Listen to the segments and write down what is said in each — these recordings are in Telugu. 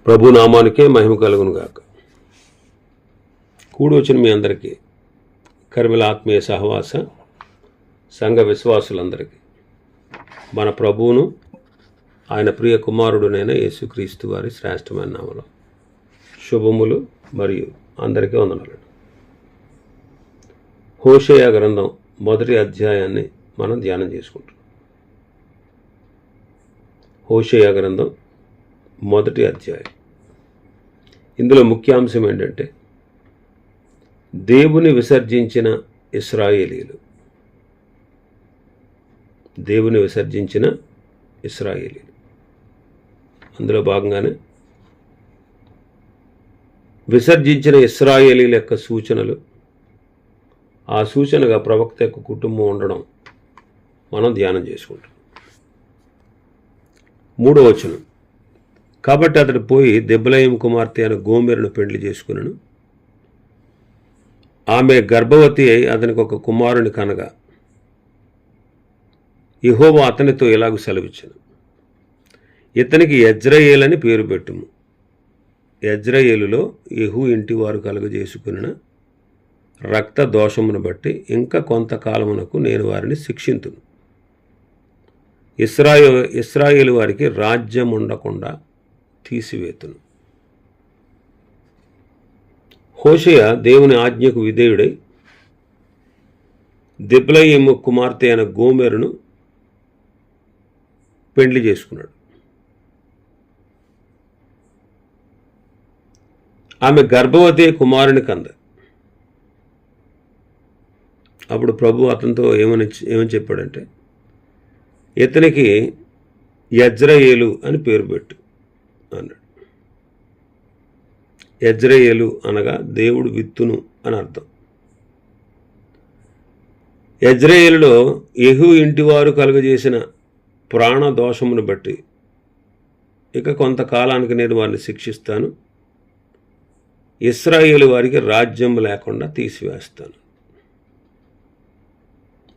ప్రభు నామానికే మహిమ కలుగును గాక. కూడి వచ్చిన మీ అందరికీ కర్మిల ఆత్మీయ సహవాస సంఘ విశ్వాసులందరికీ మన ప్రభువును ఆయన ప్రియ కుమారుడునైన యేసుక్రీస్తు వారి శ్రేష్టమైన నామములో శుభములు మరియు అందరికీ వందనాలు. హోషేయ గ్రంథం మొదటి అధ్యాయాన్ని మనం ధ్యానం చేసుకుంటాం. హోషేయ గ్రంథం మొదటి అధ్యాయం. ఇందులో ముఖ్యాంశం ఏంటంటే దేవుని విసర్జించిన ఇశ్రాయేలీలు. దేవుని విసర్జించిన ఇశ్రాయేలీలు. అందులో భాగంగానే విసర్జించిన ఇశ్రాయేలీల యొక్క సూచనలు, ఆ సూచనగా ప్రవక్త యొక్క కుటుంబం ఉండడం మనం ధ్యానం చేసుకుంటాం. 3వ వచనం. కాబట్టి అతడు పోయి దెబ్లయీము కుమార్తె అయిన గోమెరును పెండ్లి చేసుకునను. ఆమె గర్భవతి అయి అతనికి ఒక కుమారుని కనగా యెహోవా అతనితో ఇలాగ సెలవిచ్చెను, ఇతనికి యజ్రయేల్ అని పేరు పెట్టుము. యజ్రయేలులో యెహూ ఇంటివారు కలుగజేసుకున్న రక్త దోషమును బట్టి ఇంకా కొంతకాలమునకు నేను వారిని శిక్షింతును. ఇశ్రాయేలు వారికి రాజ్యం ఉండకుండా తీసివేతును. హోషేయ దేవుని ఆజ్ఞకు విధేయుడై దెబ్లయీము కుమార్తె అయిన గోమెరును పెండ్లి చేసుకున్నాడు. ఆమె గర్భవతి కుమారుని కంద. అప్పుడు ప్రభు అతనితో ఏమని చెప్పాడంటే, ఇతనికి యజ్రయేలు అని పేరు పెట్టు అన్నాడు. యజ్రయేలు అనగా దేవుడు విత్తును అని అర్థం. యజ్రయేలులో యెహూ ఇంటివారు కలుగజేసిన ప్రాణ దోషమును బట్టి ఇక కొంతకాలానికి నేను వారిని శిక్షిస్తాను. ఇశ్రాయేలు వారికి రాజ్యం లేకుండా తీసివేస్తాను.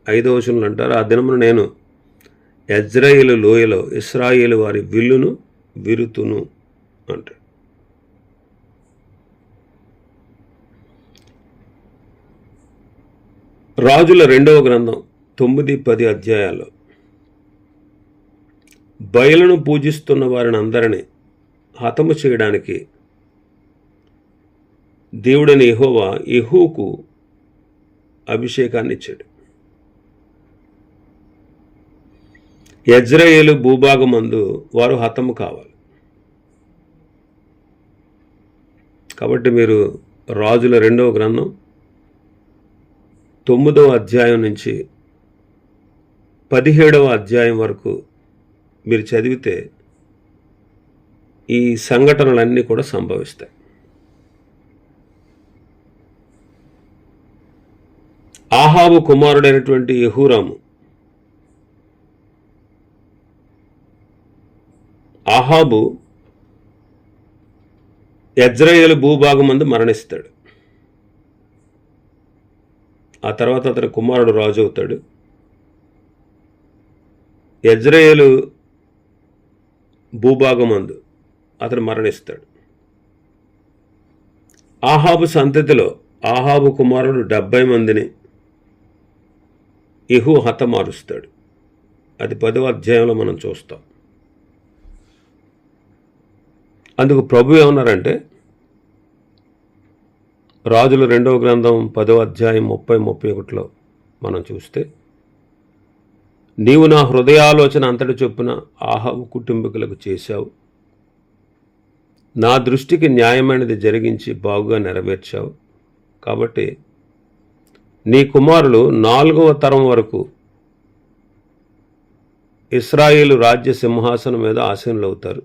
5వ వచనంలో అంటారు, ఆ దినమున నేను యజ్రయేలు లోయలో ఇశ్రాయేలు వారి విల్లును విరుతును అంటాడు. రాజుల 2వ గ్రంథం 9-10 అధ్యాయాల్లో బయలును పూజిస్తున్న వారిని అందరినీ హతము చేయడానికి దేవుడైన యెహోవా యెహూకు అభిషేకాన్ని ఇచ్చాడు. యజ్రయేలు భూభాగమందు వారు హతము కావాలి. కాబట్టి మీరు రాజుల 2వ గ్రంథం 9వ అధ్యాయం నుంచి 17వ అధ్యాయం వరకు మీరు చదివితే ఈ సంఘటనలన్నీ కూడా సంభవిస్తాయి. ఆహాబు కుమారుడైనటువంటి యెహోరాము ఆహాబు యజ్రయేలు భూభాగమందు మరణిస్తాడు. ఆ తర్వాత అతని కుమారుడు రాజు అవుతాడు. యజ్రయేలు భూభాగమందు అతను మరణిస్తాడు. ఆహాబు సంతతిలో ఆహాబు కుమారుడు 70 మందిని యెహూ హతమారుస్తాడు. అది 10వ అధ్యాయంలో మనం చూస్తాం. అందుకు ప్రభు ఏమన్నారంటే, రాజుల 2వ గ్రంథం 10వ అధ్యాయం 30-31లో మనం చూస్తే, నీవు నా హృదయాలోచన అంతటి చొప్పున ఆహాబు కుటుంబీకులకు చేశావు. నా దృష్టికి న్యాయమైనది జరిగించి బాగుగా నెరవేర్చావు. కాబట్టి నీ కుమారులు 4వ తరం వరకు ఇశ్రాయేలు రాజ్య సింహాసనం మీద ఆసీనులవుతారు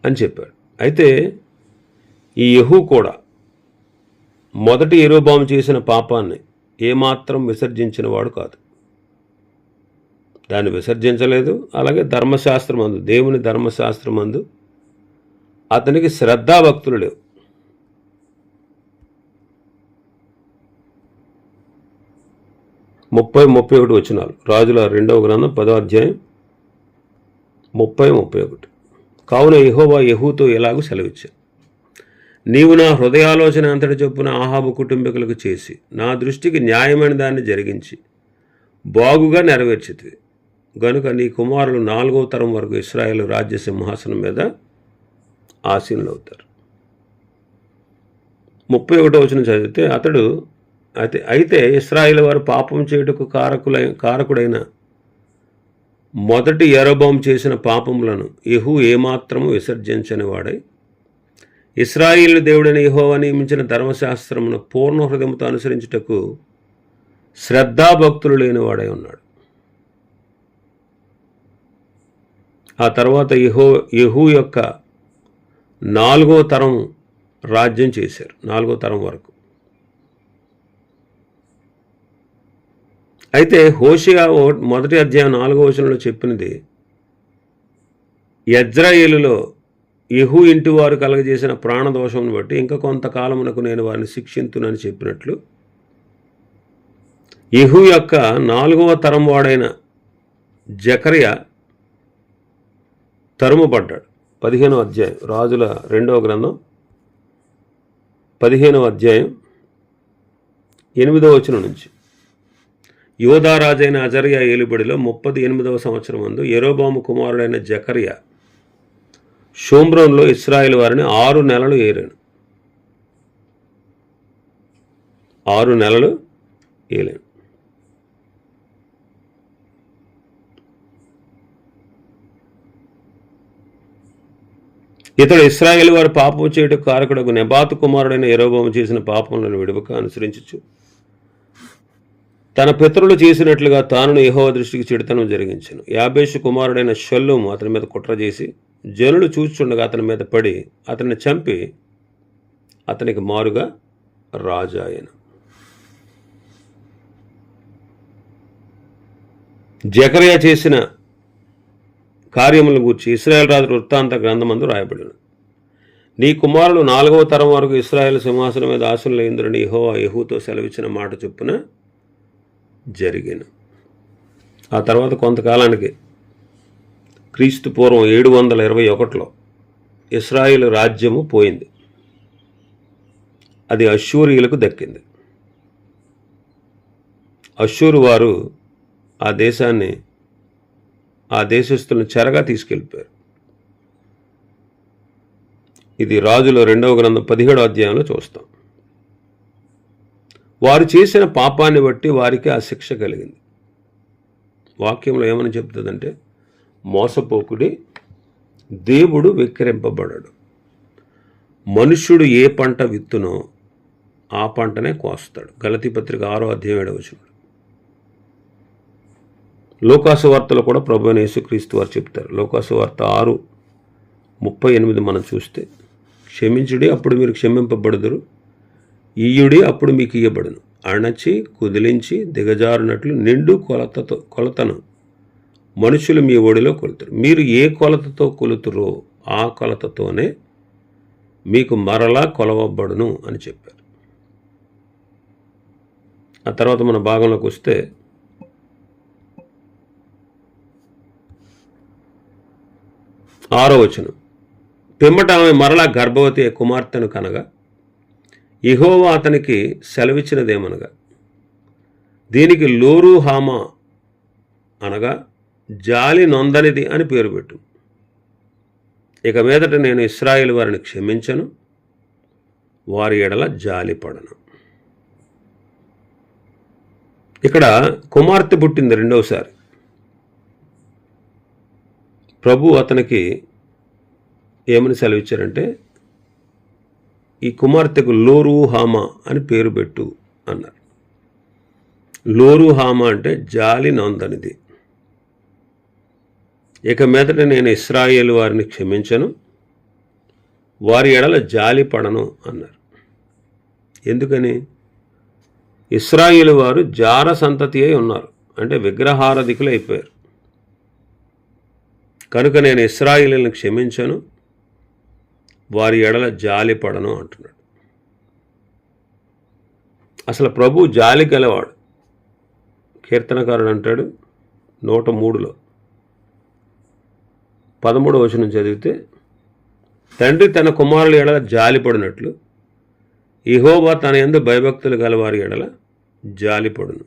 అని చెప్పాడు. అయితే ఈ యెహూ కూడా మొదటి యెరోబాము చేసిన పాపాన్ని ఏమాత్రం విసర్జించిన వాడు కాదు. దాన్ని విసర్జించలేదు. అలాగే ధర్మశాస్త్రమందు, దేవుని ధర్మశాస్త్రమందు అతనికి శ్రద్ధాభక్తులు లేవు. 30-31 వచనాలు. రాజుల 2వ గ్రంథం 10వ అధ్యాయం 30-31. కావున యెహోవా యెహూతో ఇలాగూ సెలవిచ్చాను, నీవు నా హృదయాలోచన అంతటి చొప్పున ఆహాబు కుటుంబీకులకు చేసి నా దృష్టికి న్యాయమైన దాన్ని జరిగించి బాగుగా నెరవేర్చితివి గనుక నీ కుమారులు 4వ తరం వరకు ఇశ్రాయేలు రాజ్య సింహాసనం మీద ఆసీనులవుతారు. 31వ వచనం చదివితే అయితే ఇశ్రాయేలు వారు పాపం చేయుటకు కారకుడైన మొదటి యరొబాము చేసిన పాపములను యెహూ ఏమాత్రము విసర్జించని వాడై ఇశ్రాయేలు దేవుడైన యెహోవా నియమించిన ధర్మశాస్త్రమును పూర్ణ హృదయముతో అనుసరించుటకు శ్రద్ధాభక్తులు లేనివాడై ఉన్నాడు. ఆ తర్వాత యెహూ యొక్క 4వ తరం రాజ్యం చేశారు, 4వ తరం వరకు. అయితే హోషేయ 1వ అధ్యాయం 4వ వచనంలో చెప్పినది యెజ్రెయేలులో యెహూ ఇంటి వారు కలగజేసిన ప్రాణదోషమును బట్టి ఇంకా కొంతకాలమునకు నేను వారిని శిక్షింతునని చెప్పినట్లు యెహూ యొక్క 4వ తరం వాడైన జకర్యా తరుముపడ్డాడు. 15వ అధ్యాయం రాజుల 2వ గ్రంథం 15వ అధ్యాయం 8వ వచనం నుంచి, యోధా రాజైన అజర్యా ఏలుబడిలో 38వ సంవత్సరం అందు యరొబాము కుమారుడైన జకర్యా షోమ్రోన్లో ఇశ్రాయేలు వారిని 6 నెలలు ఏలాను. 6 నెలలు ఏలాను. ఇతడు ఇశ్రాయేలు వారు పాపం చేయుటకు కారకుడకు నెబాతు కుమారుడైన యరొబాము చేసిన పాపములను విడువక అనుసరించుచు తన పితరులు చేసినట్లుగా తాను యెహోవా దృష్టికి చెడుతనం జరిగించెను. యాబేషు కుమారుడైన షల్లూము అతని మీద కుట్ర చేసి జనులు చూచుచుండగా అతని మీద పడి అతన్ని చంపి అతనికి మారుగా రాజాయను. జకర్యా చేసిన కార్యములను గూర్చి ఇశ్రాయేలు రాజు వృత్తాంత గ్రంథమందు రాయబడినది. నీ కుమారులు 4వ తరం వరకు ఇశ్రాయేలు సింహాసనం మీద ఆసీనులైందురని యెహోవా యెహూతో సెలవిచ్చిన మాట చొప్పున జరిగాను. ఆ తర్వాత కొంతకాలానికి క్రీస్తు పూర్వం 721లో ఇశ్రాయేలు రాజ్యము పోయింది. అది అష్షూరీయులకు దక్కింది. అష్షూరు వారు ఆ దేశస్తులను చెరగా తీసుకెళ్ళిపోయారు. ఇది రాజుల 2వ గ్రంథం 17వ అధ్యాయంలో చూస్తాం. వారు చేసిన పాపాన్ని బట్టి వారికి ఆ శిక్ష కలిగింది. వాక్యంలో ఏమని చెప్తుందంటే, మోసపోకుడి, దేవుడు వెక్కిరింపబడడు. మనుష్యుడు ఏ పంట విత్తునో ఆ పంటనే కోస్తాడు. గలతీ పత్రిక 6వ అధ్యాయం 7వ వచనం. లోకాసు వార్తలో కూడా ప్రభువైన యేసుక్రీస్తు వారు చెప్తారు. లోకాసు వార్త 6:38 మనం చూస్తే, క్షమించుడి అప్పుడు మీరు క్షమింపబడుదురు, ఇయ్యుడి అప్పుడు మీకు ఇయ్యబడును, అణచి కుదిలించి దిగజారునట్లు నిండు కొలతను మనుషులు మీ ఒడిలో కొలుతారు. మీరు ఏ కొలతతో కొలుతురో ఆ కొలతతోనే మీకు మరలా కొలవబడును అని చెప్పారు. ఆ తర్వాత మన భాగంలోకి వస్తే, ఆరో వచనం, పిమ్మట ఆమె మరలా గర్భవతి కుమార్తెను కనగా యెహోవా అతనికి సెలవిచ్చినదేమనగా, దీనికి లోరు హామా అనగా జాలి నొందనిది అని పేరు పెట్టు. ఇక మీదట నేను ఇశ్రాయేలు వారిని క్షమించను, వారి ఎడల జాలి పడను. ఇక్కడ కుమార్తె పుట్టింది రెండవసారి. ప్రభు అతనికి ఏమని సెలవిచ్చారంటే, ఈ కుమార్తెకు లోరు హామా అని పేరు పెట్టు అన్నారు. లోరు హామా అంటే జాలి నొందనిది. ఇక మీదట నేను ఇశ్రాయేలు వారిని క్షమించను, వారి ఎడల జాలి పడను అన్నారు. ఎందుకని? ఇశ్రాయేలు వారు జార సంతతి అయి ఉన్నారు, అంటే విగ్రహారాధికులు అయిపోయారు. కనుక నేను ఇశ్రాయేలులను క్షమించను, వారి ఎడల జాలి పడను అంటున్నాడు. అసలు ప్రభు జాలి గలవాడు. కీర్తనకారుడు అంటాడు 103లో 13వ వచనం చదివితే, తండ్రి తన కుమారుల ఎడల జాలిపడినట్లు యెహోవా తన యందు భయభక్తులు గలవారి ఎడల జాలిపడును.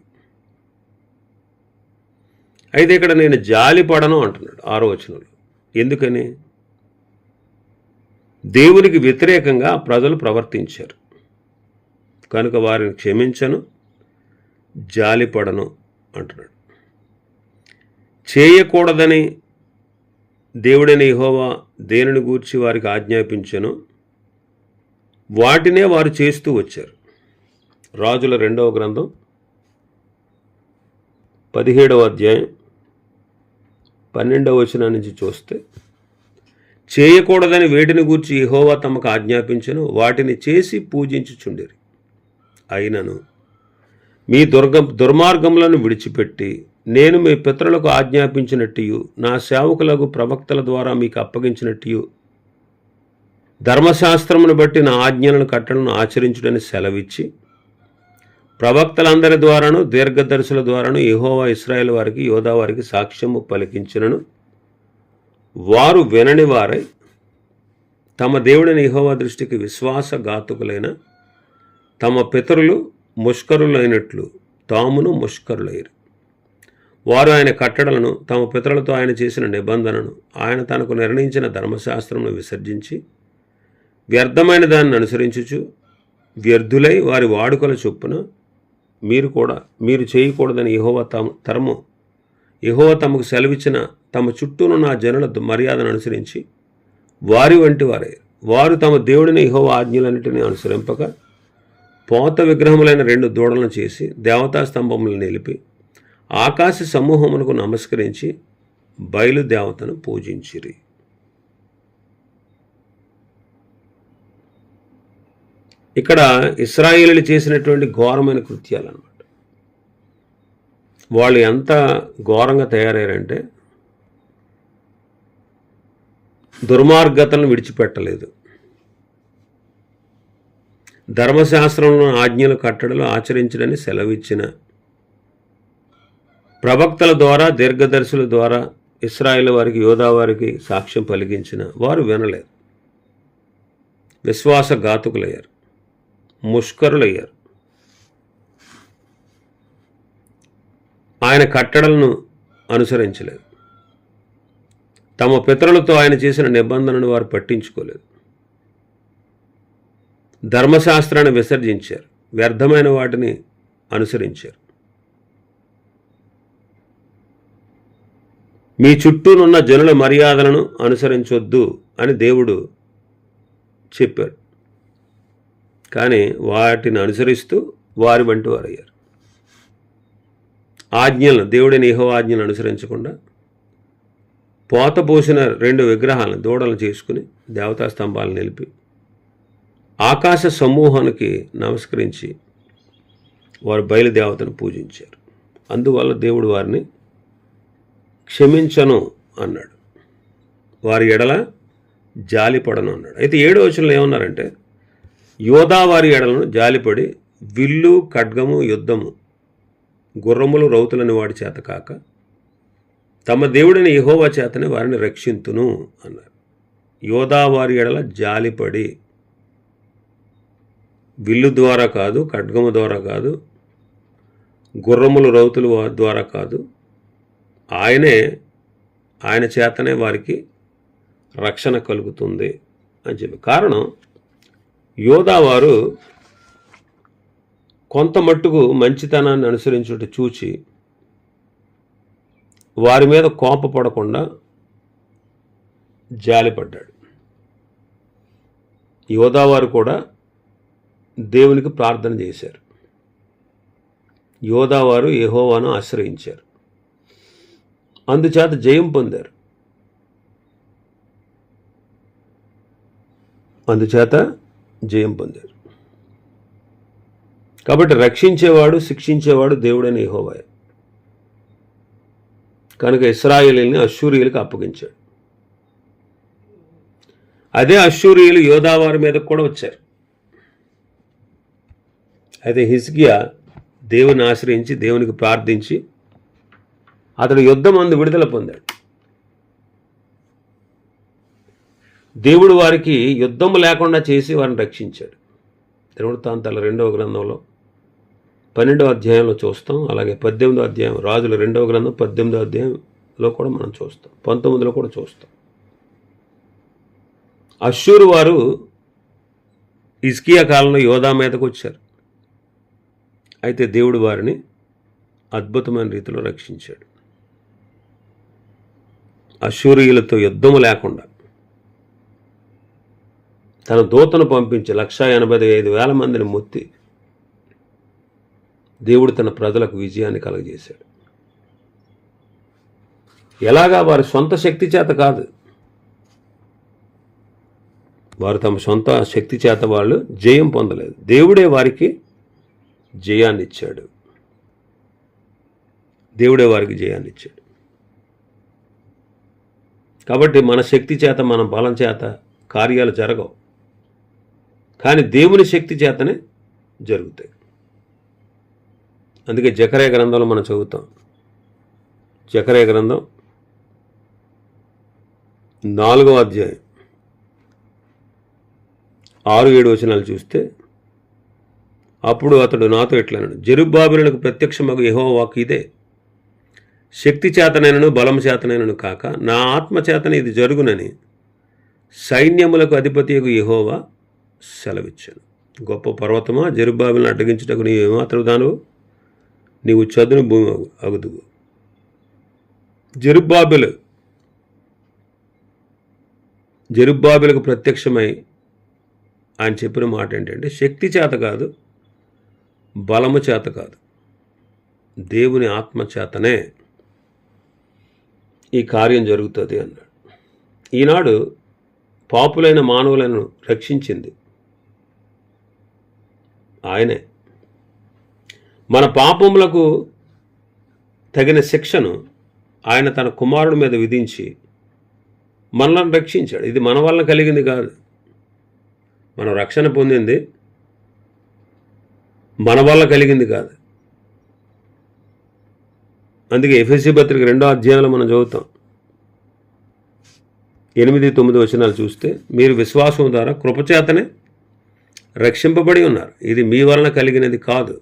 అయితే ఇక్కడ నేను జాలిపడను అంటున్నాడు 6వ వచనంలో. ఎందుకని? దేవునికి వ్యతిరేకంగా ప్రజలు ప్రవర్తించారు కనుక వారిని క్షమించను, జాలిపడను అంటున్నాడు. చేయకూడదని దేవుడైన యెహోవా దేనిని గూర్చి వారికి ఆజ్ఞాపించెను వాటినే వారు చేస్తూ వచ్చారు. రాజుల 2వ గ్రంథం 17వ అధ్యాయం 12వ వచనం నుంచి చూస్తే, చేయకూడదని వేటిని గూర్చి యెహోవా తమకు ఆజ్ఞాపించెను వాటిని చేసి పూజించుచుండిరి. అయినను మీ దుర్మార్గములను విడిచిపెట్టి నేను మీ పితరులకు ఆజ్ఞాపించినట్టు నా సేవకులకు ప్రవక్తల ద్వారా మీకు అప్పగించినట్టు ధర్మశాస్త్రమును బట్టి నా ఆజ్ఞలను కట్టలను ఆచరించుడని సెలవిచ్చి ప్రవక్తలందరి ద్వారాను దీర్ఘదర్శుల ద్వారాను యెహోవా ఇశ్రాయేలు వారికి యోధా వారికి సాక్ష్యము పలికించినను వారు వినని వారై తమ దేవుడైన యెహోవా దృష్టికి విశ్వాసఘాతుకులైన తమ పితరులు ముష్కరులైనట్లు తామును ముష్కరులైరు. వారు ఆయన కట్టడలను తమ పితరులతో ఆయన చేసిన నిబంధనను ఆయన తనకు నిర్ణయించిన ధర్మశాస్త్రమును విసర్జించి వ్యర్థమైన దాన్ని అనుసరించుచు వ్యర్థులై వారి వాడుకల చొప్పున మీరు చేయకూడదని యెహోవా తమకు సెలవిచ్చిన తమ చుట్టూనున్న ఆ జనుల మర్యాదను అనుసరించి వారి వంటి వారే. వారు తమ దేవుడిని యెహోవా ఆజ్ఞలన్నిటినీ అనుసరింపక పోత విగ్రహములైన 2 దూడలను చేసి దేవతా స్తంభములను నిలిపి ఆకాశ సమూహమునకు నమస్కరించి బయలు దేవతను పూజించిరి. ఇక్కడ ఇశ్రాయేలీయులు చేసినటువంటి ఘోరమైన కృత్యాలు అన్నమాట. వాళ్ళు ఎంత ఘోరంగా తయారయ్యారంటే దుర్మార్గతలను విడిచిపెట్టలేదు. ధర్మశాస్త్రంలో ఆజ్ఞలు కట్టడలు ఆచరించడని సెలవిచ్చిన ప్రవక్తల ద్వారా దీర్ఘదర్శుల ద్వారా ఇశ్రాయేలు వారికి యోధా వారికి సాక్ష్యం పలికించిన వారు వినలేదు. విశ్వాసఘాతుకులయ్యారు, ముష్కరులయ్యారు. ఆయన కట్టడలను అనుసరించలేదు. తమ పితరులతో ఆయన చేసిన నిబంధనను వారు పట్టించుకోలేదు. ధర్మశాస్త్రాన్ని విసర్జించారు, వ్యర్థమైన వాటిని అనుసరించారు. మీ చుట్టూనున్న జనుల మర్యాదలను అనుసరించొద్దు అని దేవుడు చెప్పారు. కానీ వాటిని అనుసరిస్తూ వారి వంటి వారయ్యారు. ఆజ్ఞలను దేవుడిని యెహోవా ఆజ్ఞలను అనుసరించకుండా పోత పోసిన 2 విగ్రహాలను దూడలను చేసుకుని దేవతా స్తంభాలను నిలిపి ఆకాశ సమూహానికి నమస్కరించి వారు బయలుదేవతను పూజించారు. అందువల్ల దేవుడు వారిని క్షమించను అన్నాడు, వారి ఎడల జాలిపడను అన్నాడు. అయితే 7వ వచనంలో ఏమన్నారంటే యోధా వారి ఎడలను జాలిపడి విల్లు ఖడ్గము యుద్ధము గుర్రములు రౌతులని వాడి చేత కాక తమ దేవుడిని యెహోవా చేతనే వారిని రక్షింతును అన్నారు. యోధా వారి ఎడల జాలిపడి విల్లు ద్వారా కాదు, ఖడ్గము ద్వారా కాదు, గుర్రములు రౌతుల ద్వారా కాదు, ఆయన చేతనే వారికి రక్షణ కలుగుతుంది అని చెప్పి. కారణం యోధా వారు కొంత మట్టుకు మంచితనాన్ని అనుసరించుట చూచి వారి మీద కోపపడకుండా జాలిపడ్డాడు. యోధా వారు కూడా దేవునికి ప్రార్థన చేశారు. యోధా వారు యెహోవాను ఆశ్రయించారు, అందుచేత జయం పొందారు. కాబట్టి రక్షించేవాడు శిక్షించేవాడు దేవుడైన యెహోవా. కనుక ఇశ్రాయేలీయుల్ని అష్షూరీయులకు అప్పగించాడు. అదే అష్షూరీయులు యోధా వారి మీద కూడా వచ్చారు. అయితే హిజ్కియా దేవుని ఆశ్రయించి దేవునికి ప్రార్థించి అతడు యుద్ధమందు విడుదల పొందాడు. దేవుడు వారికి యుద్ధము లేకుండా చేసి వారిని రక్షించాడు. దినవృత్తాంతాల 2వ గ్రంథంలో 12వ అధ్యాయంలో చూస్తాం. అలాగే 18వ అధ్యాయం, రాజుల 2వ గ్రంథం 18వ అధ్యాయంలో కూడా మనం చూస్తాం, 19లో కూడా చూస్తాం. అష్షూరు వారు హిజ్కియా కాలంలో యోధా మీదకు వచ్చారు. అయితే దేవుడు వారిని అద్భుతమైన రీతిలో రక్షించాడు. అష్షూరీయులతో యుద్ధము లేకుండా తన దూతను పంపించి 185,000 మందిని మొత్తి దేవుడు తన ప్రజలకు విజయాన్ని కలుగజేశాడు. ఎలాగా? వారి సొంత శక్తి చేత కాదు. వారు తమ సొంత శక్తి చేత వాళ్ళు జయం పొందలేదు. దేవుడే వారికి జయాన్ని ఇచ్చాడు. దేవుడే వారికి జయాన్ని ఇచ్చాడు. కాబట్టి మన శక్తి చేత, మన బలం చేత కార్యాలు జరగవు, కానీ దేవుని శక్తి చేతనే జరుగుతాయి. అందుకే జకర్యా గ్రంథంలో మనం చదువుతాం. జకర్యా గ్రంథం 4వ అధ్యాయం 6-7 వచనాలు చూస్తే, అప్పుడు అతడు నాతో ఇట్లన్నాడు, జెరుబ్బాబెలునకు ప్రత్యక్షమగు యెహోవా వాక్కు ఇదే, శక్తి చేతనైనను బలం చేతనైనను కాక నా ఆత్మ చేతనే ఇది జరుగునని సైన్యములకు అధిపతియగు యెహోవా సెలవిచ్చాను. గొప్ప పర్వతమా, జెరుబ్బాబెలును అడ్డగించుటకు నీవు ఏమాత్రం దానువు? నీవు చదును భూమి అగుదువు. జెరుబ్బాబెలుకు ప్రత్యక్షమై ఆయన చెప్పిన మాట ఏంటంటే, శక్తి చేత కాదు, బలము చేత కాదు, దేవుని ఆత్మ చేతనే ఈ కార్యం జరుగుతుంది అన్నాడు. ఈనాడు పాపులైన మానవులను రక్షించింది ఆయనే. మన పాపములకు తగిన శిక్షను ఆయన తన కుమారుడి మీద విధించి మనల్ని రక్షించాడు. ఇది మన వల్ల కలిగింది కాదు. మనం రక్షణ పొందింది మన వల్ల కలిగింది కాదు. అందుకే ఎఫెసీ పత్రిక 2వ అధ్యాయంలో మనం చదువుతాం. 8-9 వచనాలు చూస్తే, మీరు విశ్వాసం ద్వారా కృపచేతనే రక్షింపబడి ఉన్నారు. ఇది మీ వలన కలిగినది కాదు,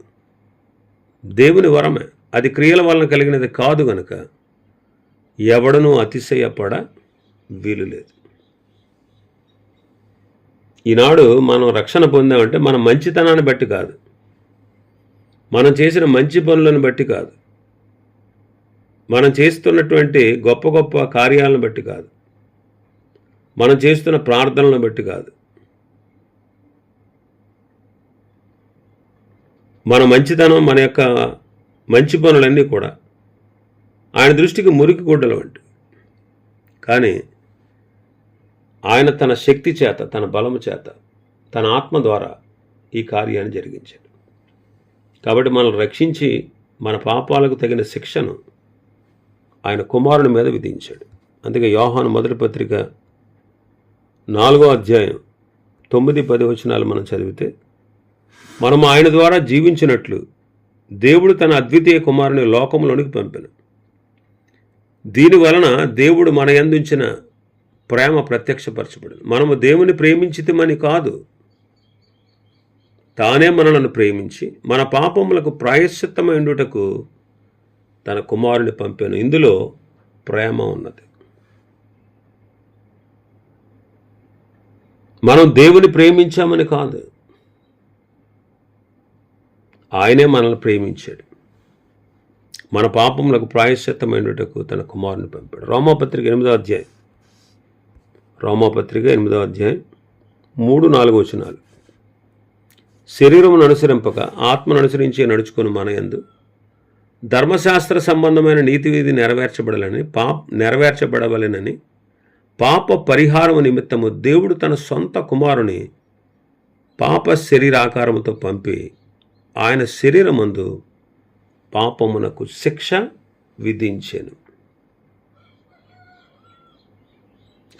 దేవుని వరమే. అది క్రియల వలన కలిగినది కాదు గనుక ఎవడనూ అతిశయపడ వీలు లేదు. ఈనాడు మనం రక్షణ పొందామంటే మన మంచితనాన్ని బట్టి కాదు, మనం చేసిన మంచి పనులను బట్టి కాదు, మనం చేస్తున్నటువంటి గొప్ప గొప్ప కార్యాలను బట్టి కాదు, మనం చేస్తున్న ప్రార్థనలను బట్టి కాదు. మన మంచితనం, మన యొక్క మంచి పనులన్నీ కూడా ఆయన దృష్టికి మురికి గుడ్డలు వంటివి. కానీ ఆయన తన శక్తి చేత, తన బలము చేత, తన ఆత్మ ద్వారా ఈ కార్యాన్ని జరిగించాడు. కాబట్టి మనల్ని రక్షించి మన పాపాలకు తగిన శిక్షను ఆయన కుమారుని మీద విధించాడు. అందుకే యోహాను మొదటి పత్రిక 4వ అధ్యాయం 9-10 వచనాలు మనం చదివితే, మనం ఆయన ద్వారా జీవించినట్లు దేవుడు తన అద్వితీయ కుమారుని లోకములోనికి పంపెను. దీనివలన దేవుడు మన యందుంచిన ప్రేమ ప్రత్యక్షపరచబడింది. మనము దేవుని ప్రేమించితిమని కాదు, తానే మనలను ప్రేమించి మన పాపములకు ప్రాయశ్చిత్తమైండుటకు తన కుమారుని పంపాను. ఇందులో ప్రేమ ఉన్నది. మనం దేవుని ప్రేమించామని కాదు, ఆయనే మనల్ని ప్రేమించాడు. మన పాపములకు ప్రాయశ్చిత్తమైనటకు తన కుమారుని పంపాడు. రోమాపత్రిక 8వ అధ్యాయం 3-4 వచనాలు. శరీరమును అనుసరింపక ఆత్మను అనుసరించి నడుచుకుని మన యందు ధర్మశాస్త్ర సంబంధమైన నీతివిధి నెరవేర్చబడవలెనని పాప పరిహారము నిమిత్తము దేవుడు తన సొంత కుమారుని పాప శరీరాకారముతో పంపి ఆయన శరీరమందు పాపమునకు శిక్ష విధించెను.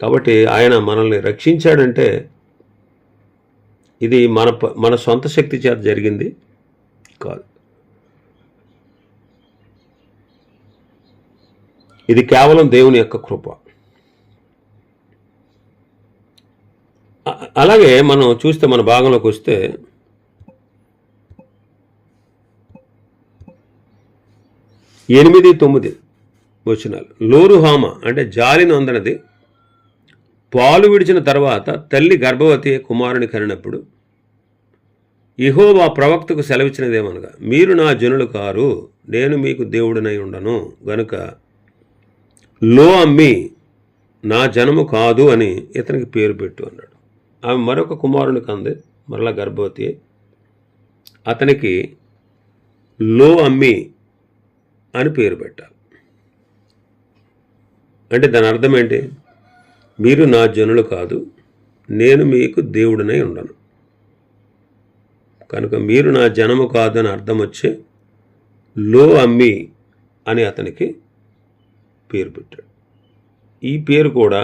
కాబట్టి ఆయన మనల్ని రక్షించాడంటే ఇది మన సొంత శక్తి చేత జరిగింది కాదు. ఇది కేవలం దేవుని యొక్క కృప. అలాగే మనం చూస్తే మన భాగంలోకి వస్తే 8-9 వచనాలు. లోరుహామ అంటే జాలి నొందనది పాలు విడిచిన తర్వాత తల్లి గర్భవతి కుమారుని కనినప్పుడు యెహోవా ప్రవక్తకు సెలవిచ్చినదేమనగా, మీరు నా జనులు కారు, నేను మీకు దేవుడినై ఉండను గనుక లో అమ్మి నా జనము కాదు అని ఇతనికి పేరు పెట్టు అన్నాడు. ఆమె మరొక కుమారుని కంది, మరలా గర్భవతి. అతనికి లో అమ్మి అని పేరు పెట్టాలి. అంటే దాని అర్థం ఏంటి? మీరు నా జనులు కాదు, నేను మీకు దేవుడినై ఉండను కనుక మీరు నా జనము కాదు అని అర్థం వచ్చే లో అమ్మి అని అతనికి పేరు పెట్టాడు. ఈ పేరు కూడా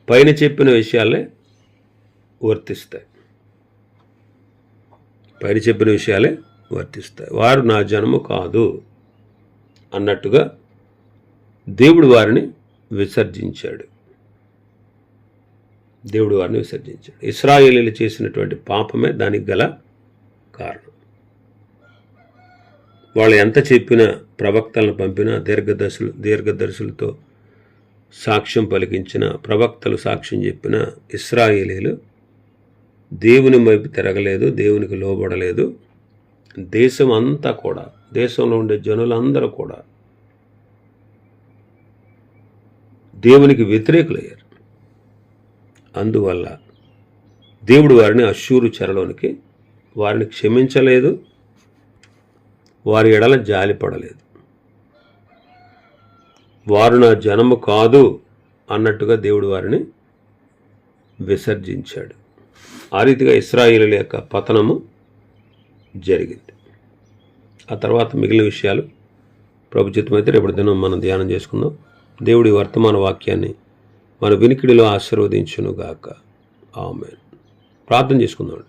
పైన చెప్పిన విషయాలే వర్తిస్తాయి. పైన చెప్పిన విషయాలే వర్తిస్తాయి. వారు నా జనము కాదు అన్నట్టుగా దేవుడు వారిని విసర్జించాడు. దేవుడు వారిని విసర్జించాడు. ఇశ్రాయేలీయులు చేసినటువంటి పాపమే దానికి గల కారణం. వాళ్ళు ఎంత చెప్పినా, ప్రవక్తలను పంపినా, దీర్ఘదర్శులతో సాక్ష్యం పలికించిన, ప్రవక్తలు సాక్ష్యం చెప్పిన ఇశ్రాయేలీయులు దేవుని వైపు తిరగలేదు, దేవునికి లోబడలేదు. దేశం అంతా కూడా, దేశంలో ఉండే జనులందరూ కూడా దేవునికి వ్యతిరేకులయ్యారు. అందువల్ల దేవుడు వారిని అష్షూరు చెరలోనికి వారిని క్షమించలేదు, వారి ఎడల జాలిపడలేదు. వారు నా జనము కాదు అన్నట్టుగా దేవుడు వారిని విసర్జించాడు. ఆ రీతిగా ఇశ్రాయేలీయుల యొక్క పతనము జరిగింది. ఆ తర్వాత మిగిలిన విషయాలు ప్రభు చిత్తమైతే రేపటి దినం మనం ధ్యానం చేసుకుందాం. దేవుడి వర్తమాన వాక్యాన్ని మన వినికిడిలో ఆశీర్వదించునుగాక. ఆమేన్. ప్రార్థన చేసుకుందాం.